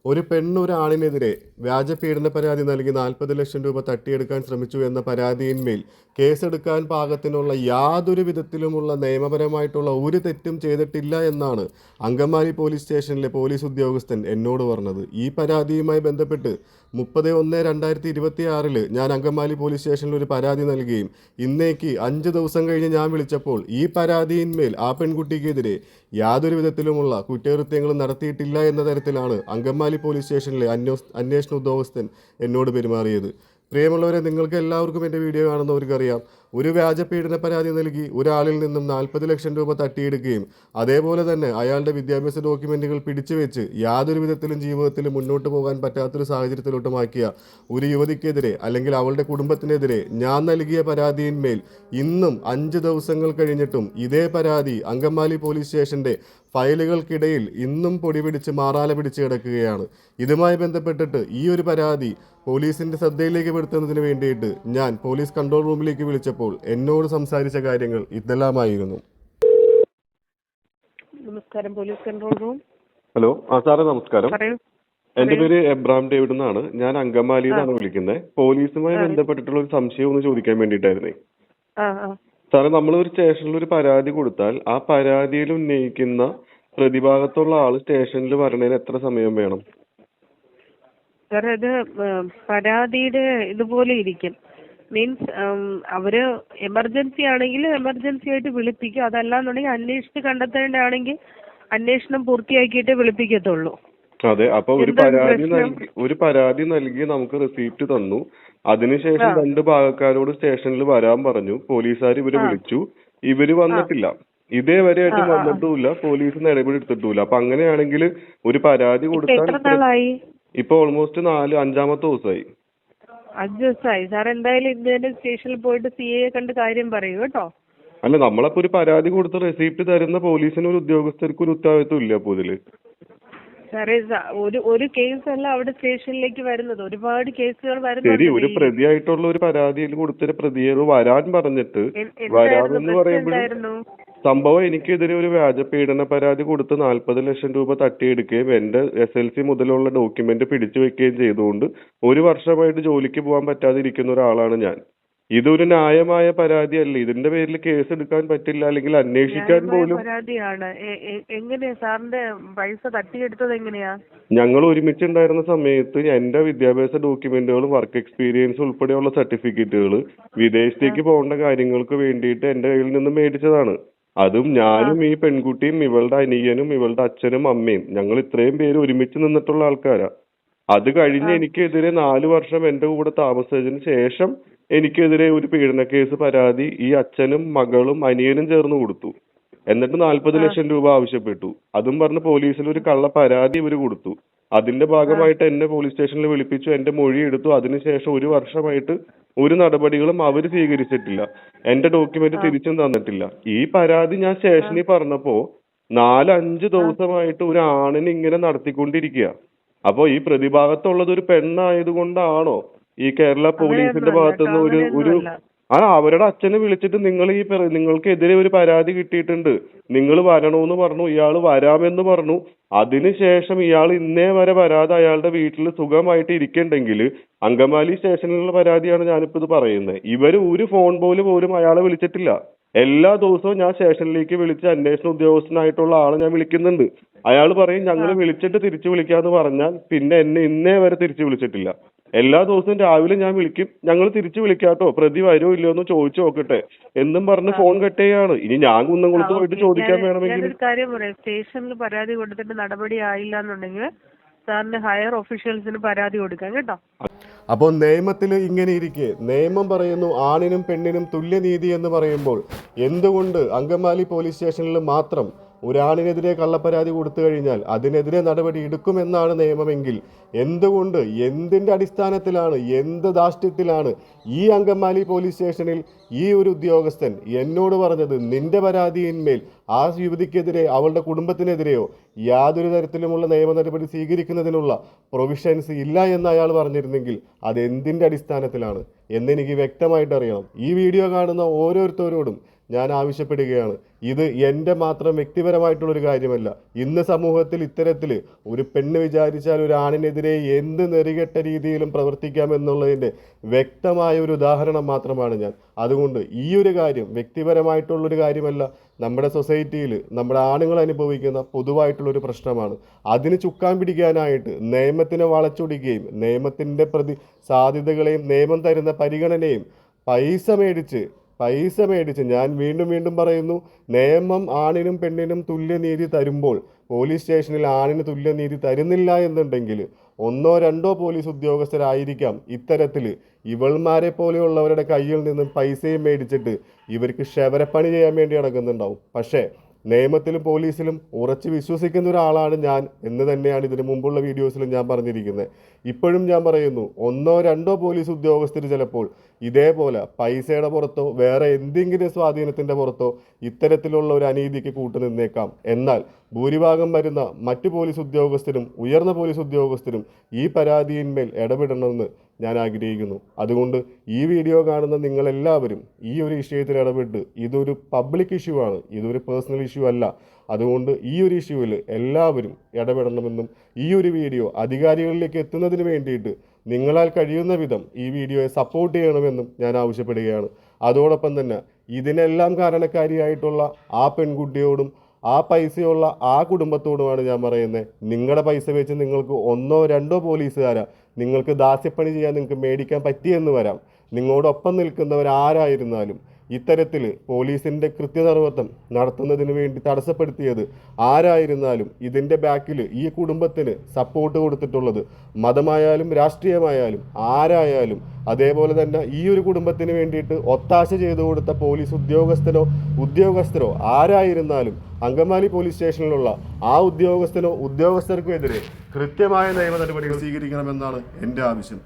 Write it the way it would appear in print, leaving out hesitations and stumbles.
ഒരു പെണ്ണ് ഒരു ആണിനെതിരെ വ്യാജ പീഡന പരാതി നൽകി 40 ലക്ഷം രൂപ തട്ടിയെടുക്കാൻ ശ്രമിച്ചു എന്ന പരാതിയിന്മേൽ കേസെടുക്കാൻ പാകത്തിനുള്ള യാതൊരു വിധത്തിലുമുള്ള നിയമപരമായിട്ടുള്ള ഒരു തെറ്റും ചെയ്തിട്ടില്ല എന്നാണ് അങ്കമാലി പോലീസ് സ്റ്റേഷനിലെ പോലീസ് ഉദ്യോഗസ്ഥൻ എന്നോട് പറഞ്ഞത്. ഈ പരാതിയുമായി ബന്ധപ്പെട്ട് 30/1/2026 ഞാൻ അങ്കമാലി പോലീസ് സ്റ്റേഷനിൽ ഒരു പരാതി നൽകുകയും ഇന്നേക്ക് 5 ദിവസം കഴിഞ്ഞ് ഞാൻ വിളിച്ചപ്പോൾ ഈ പരാതിയിന്മേൽ ആ പെൺകുട്ടിക്കെതിരെ യാതൊരു വിധത്തിലുമുള്ള കുറ്റകൃത്യങ്ങളും നടത്തിയിട്ടില്ല എന്ന തരത്തിലാണ് അങ്കമാലി പോലീസ് സ്റ്റേഷനിലെ അന്വേഷണ ഉദ്യോഗസ്ഥൻ എന്നോട് പെരുമാറിയത്. പ്രിയമുള്ളവരെ, നിങ്ങൾക്ക് എല്ലാവർക്കും എൻ്റെ വീഡിയോ കാണുന്നവർക്കറിയാം, ഒരു വ്യാജ പീഡന പരാതി നൽകി ഒരാളിൽ നിന്നും 40 ലക്ഷം രൂപ തട്ടിയെടുക്കുകയും അതേപോലെ തന്നെ അയാളുടെ വിദ്യാഭ്യാസ ഡോക്യുമെൻറ്റുകൾ പിടിച്ചു വെച്ച് യാതൊരു വിധത്തിലും ജീവിതത്തിൽ മുന്നോട്ട് പോകാൻ പറ്റാത്തൊരു സാഹചര്യത്തിലോട്ടുമാക്കിയ ഒരു യുവതിക്കെതിരെ അല്ലെങ്കിൽ അവളുടെ കുടുംബത്തിനെതിരെ ഞാൻ നൽകിയ പരാതിയിന്മേൽ ഇന്നും 5 ദിവസങ്ങൾ കഴിഞ്ഞിട്ടും ഇതേ പരാതി അങ്കമാലി പോലീസ് സ്റ്റേഷൻ്റെ ഫയലുകൾക്കിടയിൽ ഇന്നും പൊടി പിടിച്ച് മാറാല പിടിച്ച് കിടക്കുകയാണ്. ഇതുമായി ബന്ധപ്പെട്ടിട്ട് ഈ ഒരു പരാതി പോലീസിൻ്റെ ശ്രദ്ധയിലേക്ക് പെടുത്തുന്നതിന് വേണ്ടിയിട്ട് ഞാൻ പോലീസ് കൺട്രോൾ റൂമിലേക്ക് വിളിച്ചപ്പോൾ എന്നോട് സംസാരിച്ച കാര്യങ്ങൾ ഇതെല്ലാമായിരുന്നു. നമസ്കാരം, പോലീസ് കൺട്രോൾ റൂം. ഹലോ, സാറേ നമസ്കാരം. എന്റെ പേര് എബ്രാം ഡേവിഡ് എന്നാണ്. ഞാൻ അങ്കമാലിയിൽ നിന്നാണ് വിളിക്കുന്നത്. പോലീസുമായി ബന്ധപ്പെട്ടിട്ടുള്ള ഒരു സംശയം ഒന്ന് ചോദിക്കാൻ വേണ്ടിയിട്ടായിരുന്നേ. സാറേ, നമ്മളൊരു സ്റ്റേഷനിൽ ഒരു പരാതി കൊടുത്താൽ ആ പരാതിയിൽ ഉന്നയിക്കുന്ന പ്രതിഭാഗത്തുള്ള ആള് സ്റ്റേഷനിൽ വരണേന് എത്ര സമയം വേണം? സാർ, ഇത് പരാതിയുടെ ഇതുപോലെ ഇരിക്കും. മീൻസ് അവര് എമർജൻസി ആണെങ്കിൽ എമർജൻസി ആയിട്ട് വിളിപ്പിക്കും. അതല്ലാന്നുണ്ടെങ്കിൽ അന്വേഷിച്ച് കണ്ടെത്തേണ്ടതാണെങ്കിൽ അന്വേഷണം പൂർത്തിയാക്കിയിട്ട് വിളിപ്പിക്കത്തുള്ളൂ. അതെ. അപ്പൊ ഒരു പരാതി നൽകി നമുക്ക് റെസീപ്റ്റ് തന്നു. അതിനുശേഷം 2 ഭാഗക്കാരോട് സ്റ്റേഷനിൽ വരാൻ പറഞ്ഞു. പോലീസുകാർ ഇവര് വിളിച്ചു, ഇവര് വന്നിട്ടില്ല. ഇതേവരെയായിട്ടും വന്നിട്ടുമില്ല, പോലീസ് നടപടി എടുത്തിട്ടുമില്ല. അപ്പൊ അങ്ങനെയാണെങ്കിൽ ഒരു പരാതി കൊടുത്താൽ ഇപ്പൊ ഓൾമോസ്റ്റ് 4-5-ാമത്തെ ദിവസമായി. 5 ദിവസമായി. സാർ എന്തായാലും ഇന്നലെ സ്റ്റേഷനിൽ പോയിട്ട് CA കണ്ട് കാര്യം പറയൂ കേട്ടോ. അല്ല, നമ്മളപ്പോ ഒരു പരാതി കൊടുത്ത് റെസീപ്റ്റ് തരുന്ന പോലീസിന് ഒരു ഉദ്യോഗസ്ഥർക്ക് ഒരു ഉത്തരവാദിത്വം ഇല്ല അപ്പൊ ഇതില്. സാറേ, ഒരു കേസ് അല്ല അവിടെ സ്റ്റേഷനിലേക്ക് വരുന്നത്, ഒരുപാട് കേസുകൾ വരുന്നത്. ശരി, ഒരു പ്രതിയായിട്ടുള്ള ഒരു പരാതിയിൽ കൊടുത്തൊരു പ്രതിയെ വരാൻ പറഞ്ഞിട്ട് വരാമെന്ന് പറയുമ്പോഴും സംഭവം എനിക്കെതിരെ ഒരു വ്യാജ പീഡന പരാതി കൊടുത്ത് 40 ലക്ഷം രൂപ തട്ടിയെടുക്കുകയും എന്റെ SLC മുതലുള്ള ഡോക്യുമെന്റ് പിടിച്ചു വെക്കുകയും ചെയ്തുകൊണ്ട് 1 വർഷമായിട്ട് ജോലിക്ക് പോകാൻ പറ്റാതെ ഇരിക്കുന്ന ഒരാളാണ് ഞാൻ. ഇതൊരു ന്യായമായ പരാതിയല്ല. ഇതിന്റെ പേരിൽ കേസ് എടുക്കാൻ പറ്റില്ല, അല്ലെങ്കിൽ അന്വേഷിക്കാൻ പോലും. എങ്ങനെയാ സാറിന്റെ പൈസ തട്ടിയെടുത്തത്? എങ്ങനെയാ? ഞങ്ങൾ ഒരുമിച്ചുണ്ടായിരുന്ന സമയത്ത് എന്റെ വിദ്യാഭ്യാസ ഡോക്യുമെന്റുകളും വർക്ക് എക്സ്പീരിയൻസ് ഉൾപ്പെടെയുള്ള സർട്ടിഫിക്കറ്റുകൾ വിദേശത്തേക്ക് പോകേണ്ട കാര്യങ്ങൾക്ക് വേണ്ടിയിട്ട് എന്റെ കയ്യിൽ നിന്ന് മേടിച്ചതാണ്. അതും ഞാനും ഈ പെൺകുട്ടിയും ഇവളുടെ അനിയനും ഇവളുടെ അച്ഛനും അമ്മയും ഞങ്ങൾ ഇത്രയും പേര് ഒരുമിച്ച് നിന്നിട്ടുള്ള ആൾക്കാരാ. അത് കഴിഞ്ഞ് എനിക്കെതിരെ 4 വർഷം എന്റെ കൂടെ താമസിച്ചതിന് ശേഷം എനിക്കെതിരെ ഒരു പീഡന കേസ് പരാതി ഈ അച്ഛനും മകളും അനിയനും ചേർന്ന് കൊടുത്തു. എന്നിട്ട് 40 ലക്ഷം രൂപ ആവശ്യപ്പെട്ടു. അതും പറഞ്ഞ് പോലീസിൽ ഒരു കള്ള പരാതി ഇവര് കൊടുത്തു. അതിന്റെ ഭാഗമായിട്ട് എന്നെ പോലീസ് സ്റ്റേഷനിൽ വിളിപ്പിച്ചു, എന്റെ മൊഴി എടുത്തു. അതിനുശേഷം 1 വർഷമായിട്ട് ഒരു നടപടികളും അവർ സ്വീകരിച്ചിട്ടില്ല. എന്റെ ഡോക്യുമെന്റ് തിരിച്ചും തന്നിട്ടില്ല. ഈ പരാതി ഞാൻ സ്റ്റേഷനിൽ പറഞ്ഞപ്പോ 4-5 ദിവസമായിട്ട് ഒരു ആണിനെ ഇങ്ങനെ നടത്തിക്കൊണ്ടിരിക്കുക. അപ്പൊ ഈ പ്രതിഭാഗത്തുള്ളത് ഒരു പെണ്ണായതുകൊണ്ടാണോ ഈ കേരള പോലീസിന്റെ ഭാഗത്തുനിന്ന് ഒരു അവരുടെ അച്ഛനെ വിളിച്ചിട്ട് നിങ്ങൾക്കെതിരെ ഒരു പരാതി കിട്ടിയിട്ടുണ്ട്, നിങ്ങൾ വരണോന്ന് പറഞ്ഞു. ഇയാൾ വരാമെന്ന് പറഞ്ഞു. അതിനുശേഷം ഇയാൾ ഇന്നേ വരെ വരാതെ അയാളുടെ വീട്ടിൽ സുഖമായിട്ട് ഇരിക്കണ്ടെങ്കിൽ അങ്കമാലി സ്റ്റേഷനിലുള്ള പരാതിയാണ് ഞാനിപ്പോ ഇത് പറയുന്നത്. ഇവര് ഒരു ഫോൺ പോലും അയാളെ വിളിച്ചിട്ടില്ല. എല്ലാ ദിവസവും ഞാൻ സ്റ്റേഷനിലേക്ക് വിളിച്ച് അന്വേഷണ ഉദ്യോഗസ്ഥനായിട്ടുള്ള ആളെ ഞാൻ വിളിക്കുന്നുണ്ട്. അയാൾ പറയും ഞങ്ങൾ വിളിച്ചിട്ട് തിരിച്ചു വിളിക്കാന്ന് പറഞ്ഞാൽ പിന്നെ എന്നെ ഇന്നേ വരെ തിരിച്ചു വിളിച്ചിട്ടില്ല. എല്ലാ ദിവസവും രാവിലെ ഞാൻ വിളിക്കും, ഞങ്ങൾ തിരിച്ചു വിളിക്കാട്ടോ, പ്രതി വരുമോ ഇല്ലയോ എന്ന് ചോദിച്ചു നോക്കട്ടെ എന്നും പറഞ്ഞ് ഫോൺ കട്ട് ചെയ്യാണ്. ഇനി ഞാൻ കുന്നംകുളത്ത് പോയിട്ട് ചോദിക്കാൻ വേണമെങ്കിൽ കാര്യം പറയാം. സ്റ്റേഷനിൽ പരാതി കൊടുത്തിട്ട് നടപടി ആയില്ല എന്നുണ്ടെങ്കിൽ സാറിന് ഹയർ ഒഫീഷ്യൽസിന് പരാതി കൊടുക്കാം കേട്ടോ. അപ്പോൾ നിയമത്തിൽ ഇങ്ങനെ ഇരിക്കെ നിയമം പറയുന്നു ആണിനും പെണ്ണിനും തുല്യനീതി എന്ന് പറയുമ്പോൾ എന്തുകൊണ്ട് അങ്കമാലി പോലീസ് സ്റ്റേഷനിൽ മാത്രം ഒരാണിനെതിരെ കള്ളപ്പരാതി കൊടുത്തു കഴിഞ്ഞാൽ അതിനെതിരെ നടപടി എടുക്കുമെന്നാണ് നിയമമെങ്കിൽ എന്തുകൊണ്ട്, എന്തിൻ്റെ അടിസ്ഥാനത്തിലാണ്, എന്ത് ധാർഷ്ട്യത്തിലാണ് ഈ അങ്കമാലി പോലീസ് സ്റ്റേഷനിൽ ഈ ഒരു ഉദ്യോഗസ്ഥൻ എന്നോട് പറഞ്ഞത് നിന്റെ പരാതിയിന്മേൽ ആ യുവതിക്കെതിരെ അവളുടെ കുടുംബത്തിനെതിരെയോ യാതൊരു തരത്തിലുമുള്ള നിയമ നടപടി സ്വീകരിക്കുന്നതിനുള്ള പ്രൊവിഷൻസ് ഇല്ല എന്ന് അയാൾ പറഞ്ഞിരുന്നെങ്കിൽ അതെന്തിൻ്റെ അടിസ്ഥാനത്തിലാണ് എന്നെനിക്ക് വ്യക്തമായിട്ട് അറിയണം. ഈ വീഡിയോ കാണുന്ന ഓരോരുത്തരോടും ഞാൻ ആവശ്യപ്പെടുകയാണ്. ഇത് എൻ്റെ മാത്രം വ്യക്തിപരമായിട്ടുള്ളൊരു കാര്യമല്ല. ഇന്ന് സമൂഹത്തിൽ ഇത്തരത്തിൽ ഒരു പെണ്ണ് വിചാരിച്ചാൽ ഒരു ആണിനെതിരെ എന്ത് നെറികെട്ട രീതിയിലും പ്രവർത്തിക്കാമെന്നുള്ളതിൻ്റെ വ്യക്തമായ ഒരു ഉദാഹരണം മാത്രമാണ് ഞാൻ. അതുകൊണ്ട് ഈ ഒരു കാര്യം വ്യക്തിപരമായിട്ടുള്ളൊരു കാര്യമല്ല, നമ്മുടെ സൊസൈറ്റിയിൽ നമ്മുടെ ആണുങ്ങൾ അനുഭവിക്കുന്ന പൊതുവായിട്ടുള്ളൊരു പ്രശ്നമാണ്. അതിന് ചുക്കാൻ പിടിക്കാനായിട്ട് നിയമത്തിനെ വളച്ചൊടിക്കുകയും നിയമത്തിൻ്റെ സാധ്യതകളെയും നിയമം തരുന്ന പരിഗണനയും പൈസ മേടിച്ച് ഞാൻ വീണ്ടും പറയുന്നു, നിയമം ആണിനും പെണ്ണിനും തുല്യനീതി തരുമ്പോൾ പോലീസ് സ്റ്റേഷനിൽ ആണിന് തുല്യനീതി തരുന്നില്ല എന്നുണ്ടെങ്കിൽ 1-2 പോലീസ് ഉദ്യോഗസ്ഥരായിരിക്കാം ഇത്തരത്തിൽ ഇവൾമാരെ പോലെയുള്ളവരുടെ കയ്യിൽ നിന്നും പൈസയും മേടിച്ചിട്ട് ഇവർക്ക് ക്ഷവരപ്പണി ചെയ്യാൻ വേണ്ടി നടക്കുന്നുണ്ടാവും. പക്ഷേ നിയമത്തിലും പോലീസിലും ഉറച്ചു വിശ്വസിക്കുന്ന ഒരാളാണ് ഞാൻ എന്ന് തന്നെയാണ് ഇതിന് മുമ്പുള്ള വീഡിയോസിലും ഞാൻ പറഞ്ഞിരിക്കുന്നത്. ഇപ്പോഴും ഞാൻ പറയുന്നു, 1-2 പോലീസ് ഉദ്യോഗസ്ഥർ ചിലപ്പോൾ ഇതേപോലെ പൈസയുടെ പുറത്തോ വേറെ എന്തെങ്കിലും സ്വാധീനത്തിൻ്റെ പുറത്തോ ഇത്തരത്തിലുള്ള ഒരു അനീതിക്ക് കൂട്ടുനിന്നേക്കാം. എന്നാൽ ഭൂരിഭാഗം വരുന്ന മറ്റു പോലീസ് ഉദ്യോഗസ്ഥരും ഉയർന്ന പോലീസ് ഉദ്യോഗസ്ഥരും ഈ പരാതിയിന്മേൽ ഇടപെടണമെന്ന് ഞാൻ ആഗ്രഹിക്കുന്നു. അതുകൊണ്ട് ഈ വീഡിയോ കാണുന്ന നിങ്ങളെല്ലാവരും ഈ ഒരു വിഷയത്തിൽ ഇടപെട്ട്, ഇതൊരു പബ്ലിക് ഇഷ്യൂ ആണ്, ഇതൊരു പേഴ്സണൽ ഇഷ്യൂ അല്ല. അതുകൊണ്ട് ഈ ഒരു ഇഷ്യൂവിൽ എല്ലാവരും ഇടപെടണമെന്നും ഈ ഒരു വീഡിയോ അധികാരികളിലേക്ക് എത്തുന്നതിന് വേണ്ടിയിട്ട് നിങ്ങളാൽ കഴിയുന്ന വിധം ഈ വീഡിയോയെ സപ്പോർട്ട് ചെയ്യണമെന്നും ഞാൻ ആവശ്യപ്പെടുകയാണ്. അതോടൊപ്പം തന്നെ ഇതിനെല്ലാം കാരണക്കാരിയായിട്ടുള്ള ആ പെൺകുട്ടിയോടും ആ പൈസയുള്ള ആ കുടുംബത്തോടുമാണ് ഞാൻ പറയുന്നത്, നിങ്ങളുടെ പൈസ വെച്ച് നിങ്ങൾക്ക് 1-2 പോലീസുകാരാ നിങ്ങൾക്ക് ദാസ്യപ്പണി ചെയ്യാൻ നിങ്ങൾക്ക് മേടിക്കാൻ പറ്റിയെന്ന് വരാം. നിങ്ങളോടൊപ്പം നിൽക്കുന്നവരാരായിരുന്നാലും ഇത്തരത്തിൽ പോലീസിൻ്റെ കൃത്യനിർവഹണം നടത്തുന്നതിന് വേണ്ടി തടസ്സപ്പെടുത്തിയത് ആരായിരുന്നാലും ഇതിൻ്റെ ബാക്കിൽ ഈ കുടുംബത്തിന് സപ്പോർട്ട് കൊടുത്തിട്ടുള്ളത് മതമായാലും രാഷ്ട്രീയമായാലും ആരായാലും, അതേപോലെ തന്നെ ഈ ഒരു കുടുംബത്തിന് വേണ്ടിയിട്ട് ഒത്താശ ചെയ്തു കൊടുത്ത പോലീസ് ഉദ്യോഗസ്ഥരോ ആരായിരുന്നാലും അങ്കമാലി പോലീസ് സ്റ്റേഷനിലുള്ള ആ ഉദ്യോഗസ്ഥർക്കും എതിരെ കൃത്യമായ നിയമ നടപടികൾ സ്വീകരിക്കണമെന്നാണ് എൻ്റെ ആവശ്യം.